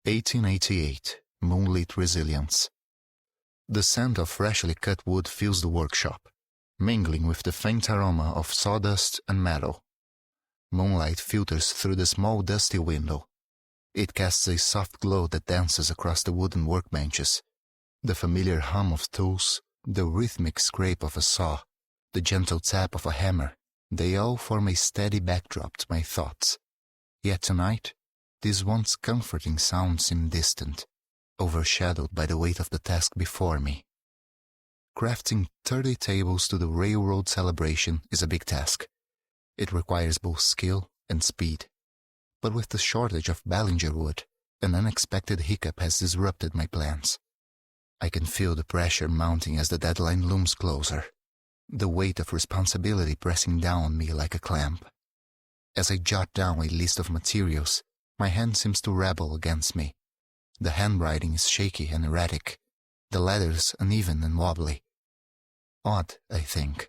1888, Moonlit Resilience. The scent of freshly cut wood fills the workshop, mingling with the faint aroma of sawdust and metal. Moonlight filters through the small dusty window. It casts a soft glow that dances across the wooden workbenches. The familiar hum of tools, the rhythmic scrape of a saw, the gentle tap of a hammer, they all form a steady backdrop to my thoughts. Yet tonight, these once comforting sounds seem distant, overshadowed by the weight of the task before me. Crafting 30 tables to the railroad celebration is a big task. It requires both skill and speed. But with the shortage of Ballinger wood, an unexpected hiccup has disrupted my plans. I can feel the pressure mounting as the deadline looms closer, the weight of responsibility pressing down on me like a clamp. As I jot down a list of materials, my hand seems to rebel against me. The handwriting is shaky and erratic, the letters uneven and wobbly. Odd, I think.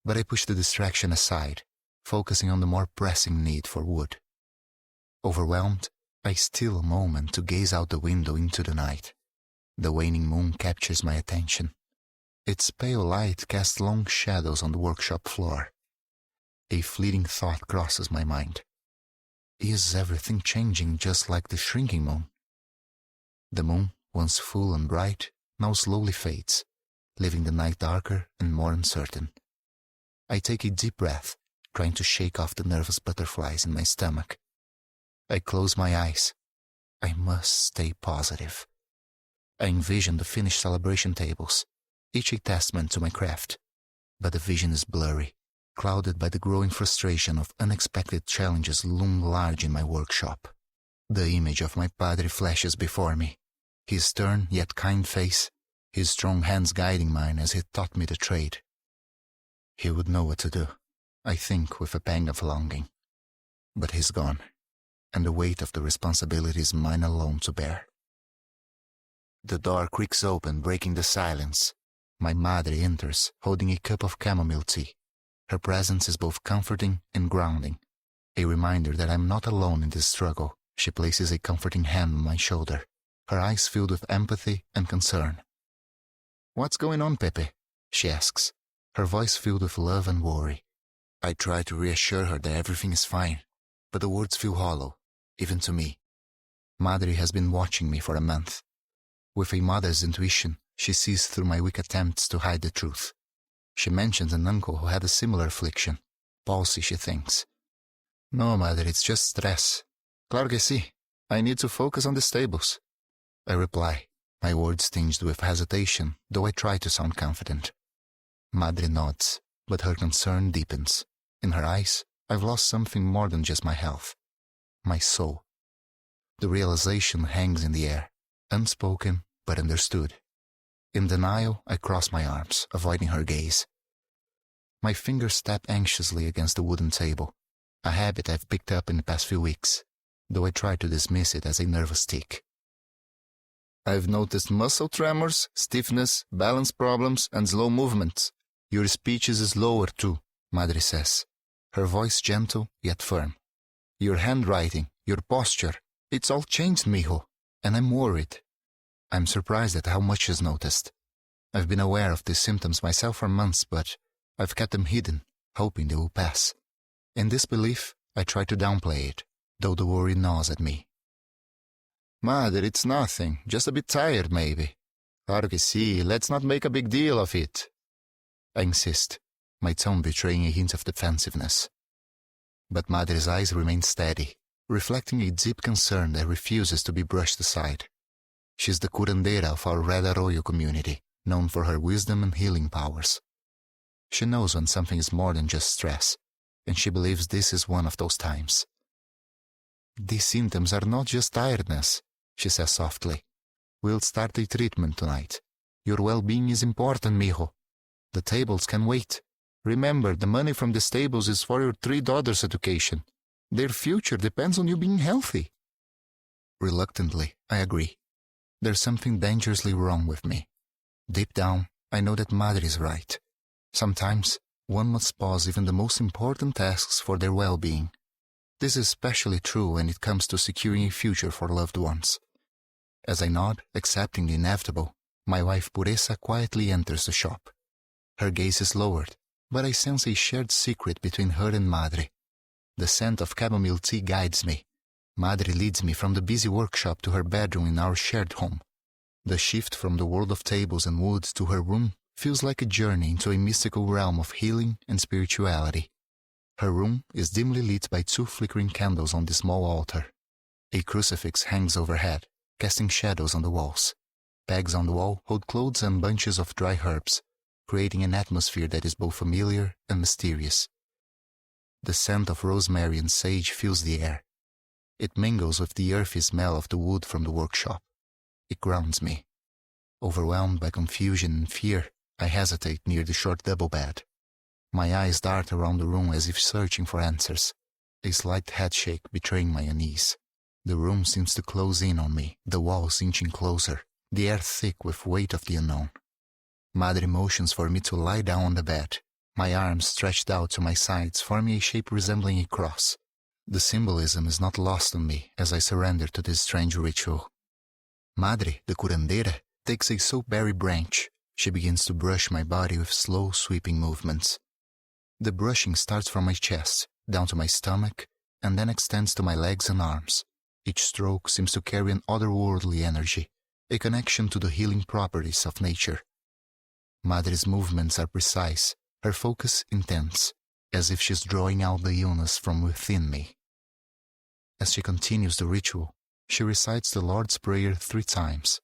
But I push the distraction aside, focusing on the more pressing need for wood. Overwhelmed, I steal a moment to gaze out the window into the night. The waning moon captures my attention. Its pale light casts long shadows on the workshop floor. A fleeting thought crosses my mind. Is everything changing just like the shrinking moon? The moon, once full and bright, now slowly fades, leaving the night darker and more uncertain. I take a deep breath, trying to shake off the nervous butterflies in my stomach. I close my eyes. I must stay positive. I envision the finished celebration tables, each a testament to my craft, but the vision is blurry, clouded by the growing frustration of unexpected challenges loom large in my workshop. The image of my Padre flashes before me, his stern yet kind face, his strong hands guiding mine as he taught me the trade. He would know what to do, I think with a pang of longing. But he's gone, and the weight of the responsibility is mine alone to bear. The door creaks open, breaking the silence. My Madre enters, holding a cup of chamomile tea. Her presence is both comforting and grounding, a reminder that I'm not alone in this struggle. She places a comforting hand on my shoulder, her eyes filled with empathy and concern. "What's going on, Pepe?" she asks, her voice filled with love and worry. I try to reassure her that everything is fine, but the words feel hollow, even to me. Madre has been watching me for a month. With a mother's intuition, she sees through my weak attempts to hide the truth. She mentions an uncle who had a similar affliction. Palsy, she thinks. "No, Madre, it's just stress. Claro que sí. I need to focus on the stables." I reply, my words tinged with hesitation, though I try to sound confident. Madre nods, but her concern deepens. In her eyes, I've lost something more than just my health. My soul. The realization hangs in the air, unspoken but understood. In denial, I cross my arms, avoiding her gaze. My fingers tap anxiously against the wooden table, a habit I've picked up in the past few weeks, though I try to dismiss it as a nervous tic. "I've noticed muscle tremors, stiffness, balance problems, and slow movements. Your speech is slower too," Madre says, her voice gentle yet firm. "Your handwriting, your posture, it's all changed, mijo, and I'm worried." I'm surprised at how much she's noticed. I've been aware of these symptoms myself for months, but I've kept them hidden, hoping they will pass. In disbelief, I try to downplay it, though the worry gnaws at me. "Madre, it's nothing, just a bit tired maybe. Claro que sí, let's not make a big deal of it." I insist, my tone betraying a hint of defensiveness. But Madre's eyes remain steady, reflecting a deep concern that refuses to be brushed aside. She's the Curandera of our Red Arroyo community, known for her wisdom and healing powers. She knows when something is more than just stress, and she believes this is one of those times. "These symptoms are not just tiredness," she says softly. "We'll start a treatment tonight. Your well-being is important, mijo. The tables can wait. Remember, the money from the stables is for your 3 daughters' education. Their future depends on you being healthy." Reluctantly, I agree. There's something dangerously wrong with me. Deep down, I know that Madre is right. Sometimes, one must pause even the most important tasks for their well-being. This is especially true when it comes to securing a future for loved ones. As I nod, accepting the inevitable, my wife Pureza quietly enters the shop. Her gaze is lowered, but I sense a shared secret between her and Madre. The scent of chamomile tea guides me. Madre leads me from the busy workshop to her bedroom in our shared home. The shift from the world of tables and wood to her room feels like a journey into a mystical realm of healing and spirituality. Her room is dimly lit by 2 flickering candles on the small altar. A crucifix hangs overhead, casting shadows on the walls. Pegs on the wall hold clothes and bunches of dry herbs, creating an atmosphere that is both familiar and mysterious. The scent of rosemary and sage fills the air. It mingles with the earthy smell of the wood from the workshop. It grounds me. Overwhelmed by confusion and fear, I hesitate near the short double bed. My eyes dart around the room as if searching for answers, a slight headshake betraying my unease. The room seems to close in on me, the walls inching closer, the air thick with weight of the unknown. Madre motions for me to lie down on the bed, my arms stretched out to my sides, forming a shape resembling a cross. The symbolism is not lost on me as I surrender to this strange ritual. Madre, the Curandera, takes a soapberry branch. She begins to brush my body with slow, sweeping movements. The brushing starts from my chest, down to my stomach, and then extends to my legs and arms. Each stroke seems to carry an otherworldly energy, a connection to the healing properties of nature. Madre's movements are precise, her focus intense, as if she's drawing out the illness from within me. As she continues the ritual, she recites the Lord's Prayer 3 times.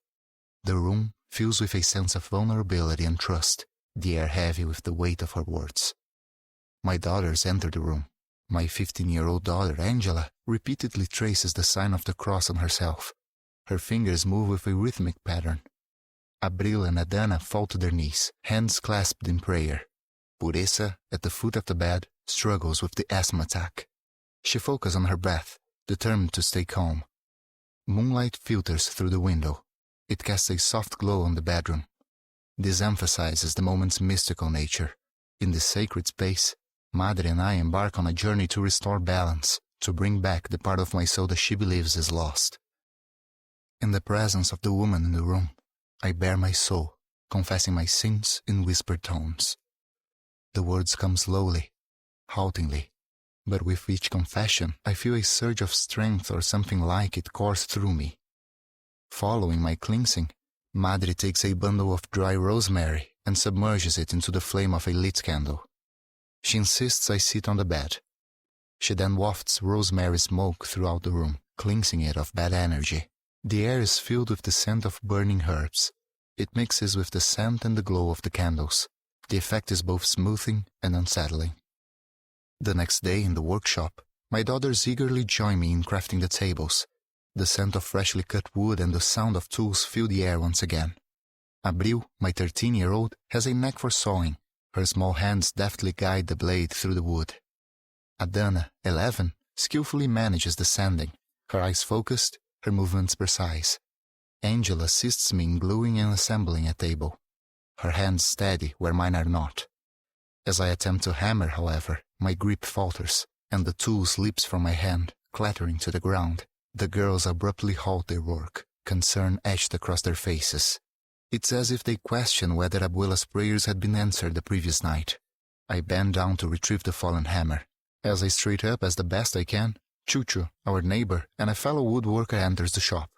The room fills with a sense of vulnerability and trust, the air heavy with the weight of her words. My daughters enter the room. My 15-year-old daughter, Angela, repeatedly traces the sign of the cross on herself. Her fingers move with a rhythmic pattern. Abril and Adana fall to their knees, hands clasped in prayer. Pureza, at the foot of the bed, struggles with the asthma attack. She focuses on her breath, determined to stay calm. Moonlight filters through the window. It casts a soft glow on the bedroom. This emphasizes the moment's mystical nature. In this sacred space, Madre and I embark on a journey to restore balance, to bring back the part of my soul that she believes is lost. In the presence of the woman in the room, I bare my soul, confessing my sins in whispered tones. The words come slowly, haltingly, but with each confession I feel a surge of strength or something like it course through me. Following my cleansing, Madre takes a bundle of dry rosemary and submerges it into the flame of a lit candle. She insists I sit on the bed. She then wafts rosemary smoke throughout the room, cleansing it of bad energy. The air is filled with the scent of burning herbs. It mixes with the scent and the glow of the candles. The effect is both smoothing and unsettling. The next day in the workshop, my daughters eagerly join me in crafting the tables. The scent of freshly cut wood and the sound of tools fill the air once again. Abril, my 13-year-old, has a knack for sawing. Her small hands deftly guide the blade through the wood. Adana, 11, skillfully manages the sanding, her eyes focused, her movements precise. Angela assists me in gluing and assembling a table, her hands steady where mine are not. As I attempt to hammer, however, my grip falters, and the tool slips from my hand, clattering to the ground. The girls abruptly halt their work, concern etched across their faces. It's as if they question whether Abuela's prayers had been answered the previous night. I bend down to retrieve the fallen hammer. As I straight up as the best I can, Chucho, our neighbor, and a fellow woodworker enters the shop.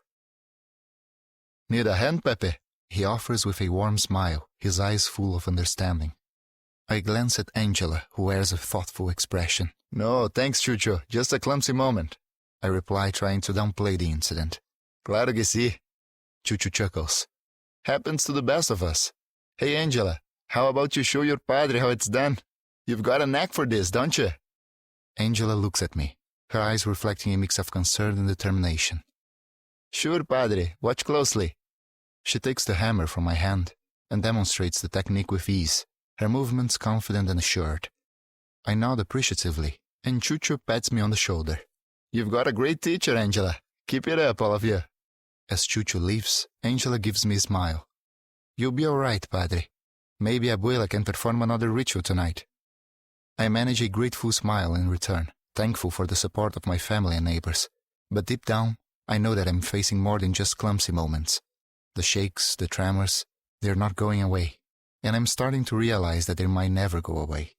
"Need a hand, Pepe?" he offers with a warm smile, his eyes full of understanding. I glance at Angela, who wears a thoughtful expression. "No, thanks, Chucho. Just a clumsy moment," I reply, trying to downplay the incident. "Claro que sí." Chucho chuckles. "Happens to the best of us. Hey, Angela, how about you show your padre how it's done? You've got a knack for this, don't you?" Angela looks at me, her eyes reflecting a mix of concern and determination. "Sure, padre. Watch closely." She takes the hammer from my hand and demonstrates the technique with ease, her movements confident and assured. I nod appreciatively, and Chucho pats me on the shoulder. "You've got a great teacher, Angela. Keep it up, all of you." As Chucho leaves, Angela gives me a smile. "You'll be all right, padre. Maybe Abuela can perform another ritual tonight." I manage a grateful smile in return, thankful for the support of my family and neighbors. But deep down, I know that I'm facing more than just clumsy moments. The shakes, the tremors, they're not going away, and I'm starting to realize that they might never go away.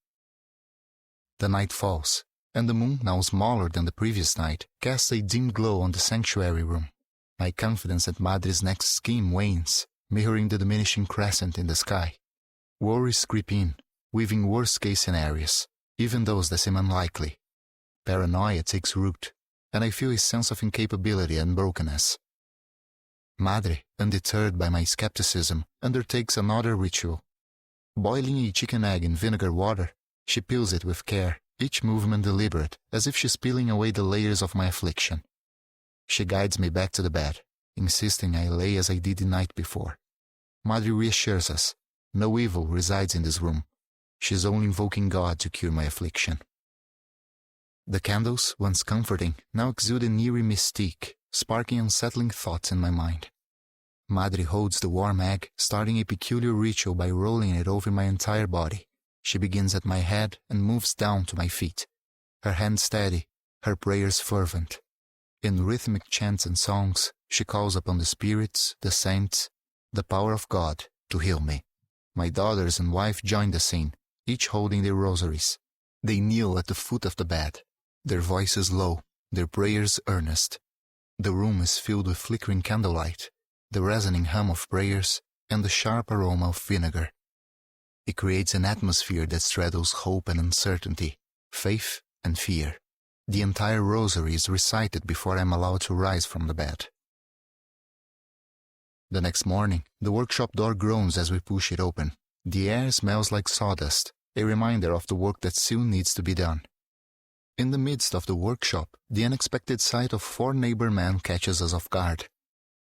The night falls, and the moon, now smaller than the previous night, casts a dim glow on the sanctuary room. My confidence that Madre's next scheme wanes, mirroring the diminishing crescent in the sky. Worries creep in, weaving worst-case scenarios, even those that seem unlikely. Paranoia takes root, and I feel a sense of incapability and brokenness. Madre, undeterred by my skepticism, undertakes another ritual. Boiling a chicken egg in vinegar water, she peels it with care, each movement deliberate, as if she's peeling away the layers of my affliction. She guides me back to the bed, insisting I lay as I did the night before. Madre reassures us, no evil resides in this room. She's only invoking God to cure my affliction. The candles, once comforting, now exude an eerie mystique, sparking unsettling thoughts in my mind. Madre holds the warm egg, starting a peculiar ritual by rolling it over my entire body. She begins at my head and moves down to my feet, her hands steady, her prayers fervent. In rhythmic chants and songs, she calls upon the spirits, the saints, the power of God to heal me. My daughters and wife join the scene, each holding their rosaries. They kneel at the foot of the bed, their voices low, their prayers earnest. The room is filled with flickering candlelight, the resonating hum of prayers, and the sharp aroma of vinegar. It creates an atmosphere that straddles hope and uncertainty, faith and fear. The entire rosary is recited before I am allowed to rise from the bed. The next morning, the workshop door groans as we push it open. The air smells like sawdust, a reminder of the work that still needs to be done. In the midst of the workshop, the unexpected sight of 4 neighbor men catches us off guard.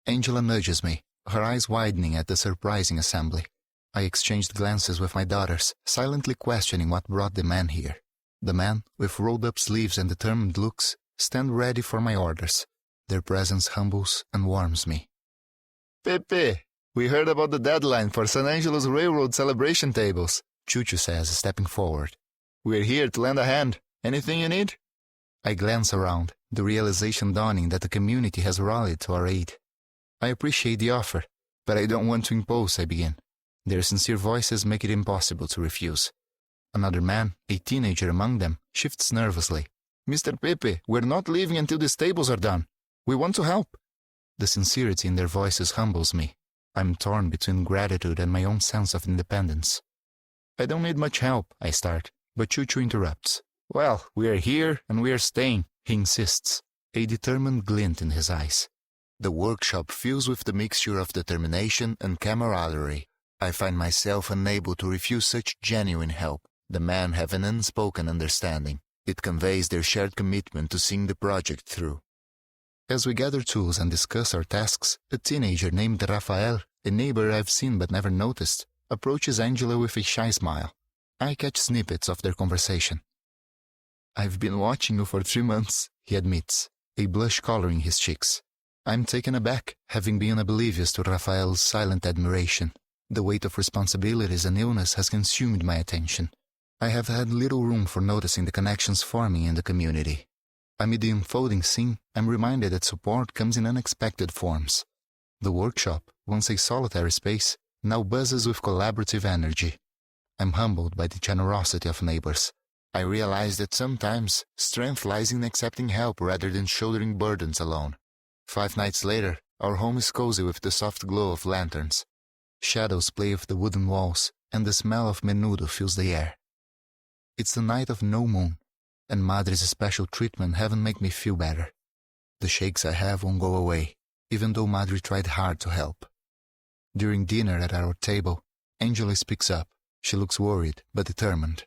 Angela nudges me, her eyes widening at the surprising assembly. I exchanged glances with my daughters, silently questioning what brought the men here. The men, with rolled-up sleeves and determined looks, stand ready for my orders. Their presence humbles and warms me. "Pepe, we heard about the deadline for San Angelo's railroad celebration tables," Chucho says, stepping forward. "We're here to lend a hand. Anything you need?" I glance around, the realization dawning that the community has rallied to our aid. I appreciate the offer, but I don't want to impose, I begin. Their sincere voices make it impossible to refuse. Another man, a teenager among them, shifts nervously. "Mr. Pepe, we're not leaving until these tables are done. We want to help." The sincerity in their voices humbles me. I'm torn between gratitude and my own sense of independence. "I don't need much help," I start, but Chucho interrupts. "Well, we are here and we are staying," he insists, a determined glint in his eyes. The workshop fills with the mixture of determination and camaraderie. I find myself unable to refuse such genuine help. The men have an unspoken understanding. It conveys their shared commitment to seeing the project through. As we gather tools and discuss our tasks, a teenager named Rafael, a neighbor I've seen but never noticed, approaches Angela with a shy smile. I catch snippets of their conversation. "I've been watching you for 3 months," he admits, a blush coloring his cheeks. I'm taken aback, having been oblivious to Rafael's silent admiration. The weight of responsibilities and illness has consumed my attention. I have had little room for noticing the connections forming in the community. Amid the unfolding scene, I'm reminded that support comes in unexpected forms. The workshop, once a solitary space, now buzzes with collaborative energy. I'm humbled by the generosity of neighbors. I realize that sometimes strength lies in accepting help rather than shouldering burdens alone. 5 nights later, our home is cozy with the soft glow of lanterns. Shadows play with the wooden walls, and the smell of menudo fills the air. It's the night of no moon, and Madre's special treatment haven't made me feel better. The shakes I have won't go away, even though Madre tried hard to help. During dinner at our table, Angela speaks up. She looks worried, but determined.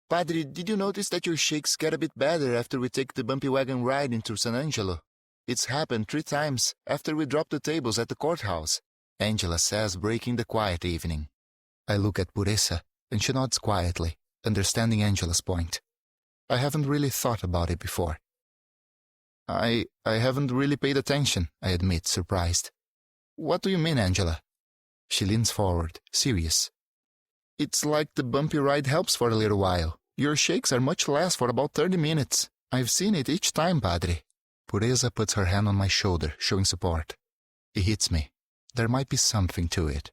"Padre, did you notice that your shakes get a bit better after we take the bumpy wagon ride into San Angelo? It's happened 3 times after we dropped the tables at the courthouse," Angela says, breaking the quiet evening. I look at Pureza, and she nods quietly, understanding Angela's point. I haven't really thought about it before. I haven't really paid attention, I admit, surprised. "What do you mean, Angela?" She leans forward, serious. "It's like the bumpy ride helps for a little while. Your shakes are much less for about 30 minutes. I've seen it each time, Padre. Pureza puts her hand on my shoulder, showing support. It hits me. There might be something to it.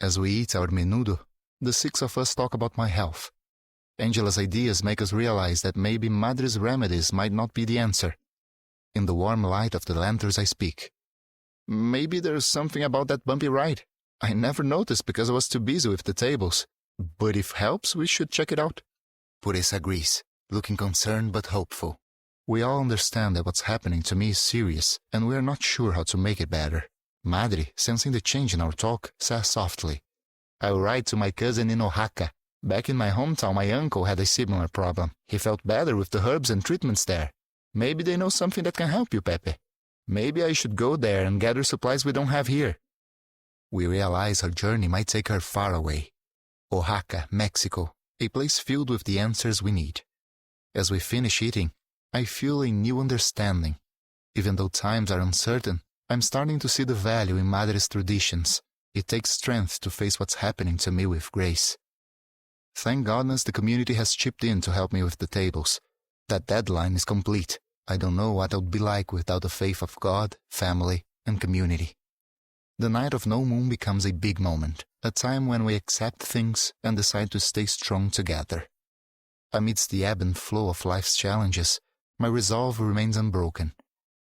As we eat our menudo, the six of us talk about my health. Angela's ideas make us realize that maybe Madre's remedies might not be the answer. In the warm light of the lanterns I speak. Maybe there's something about that bumpy ride. I never noticed because I was too busy with the tables. But if helps, we should check it out. Pureza agrees, looking concerned but hopeful. We all understand that what's happening to me is serious, and we are not sure how to make it better. Madre, sensing the change in our talk, says softly, I'll write to my cousin in Oaxaca. Back in my hometown, my uncle had a similar problem. He felt better with the herbs and treatments there. Maybe they know something that can help you, Pepe. Maybe I should go there and gather supplies we don't have here. We realize her journey might take her far away. Oaxaca, Mexico, a place filled with the answers we need. As we finish eating, I feel a new understanding. Even though times are uncertain, I'm starting to see the value in Madre's traditions. It takes strength to face what's happening to me with grace. Thank goodness the community has chipped in to help me with the tables. That deadline is complete. I don't know what I would be like without the faith of God, family, and community. The night of no moon becomes a big moment, a time when we accept things and decide to stay strong together. Amidst the ebb and flow of life's challenges, my resolve remains unbroken.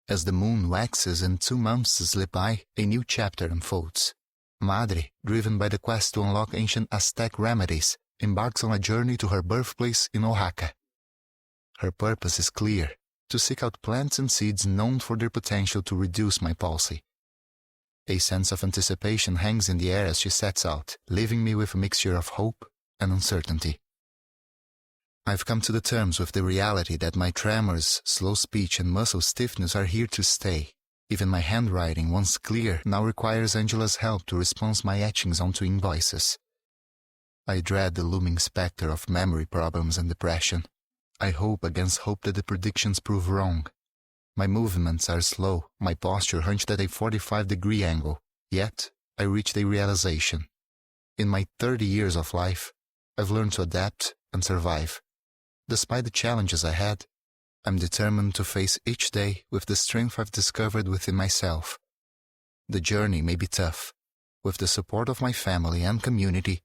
As the moon waxes and 2 months slip by, a new chapter unfolds. Madre, driven by the quest to unlock ancient Aztec remedies, embarks on a journey to her birthplace in Oaxaca. Her purpose is clear, to seek out plants and seeds known for their potential to reduce my palsy. A sense of anticipation hangs in the air as she sets out, leaving me with a mixture of hope and uncertainty. I've come to the terms with the reality that my tremors, slow speech, and muscle stiffness are here to stay. Even my handwriting, once clear, now requires Angela's help to respond my etchings onto invoices. I dread the looming specter of memory problems and depression. I hope against hope that the predictions prove wrong. My movements are slow, my posture hunched at a 45-degree angle, yet I reached a realization. In my 30 years of life, I've learned to adapt and survive. Despite the challenges ahead, I'm determined to face each day with the strength I've discovered within myself. The journey may be tough. With the support of my family and community,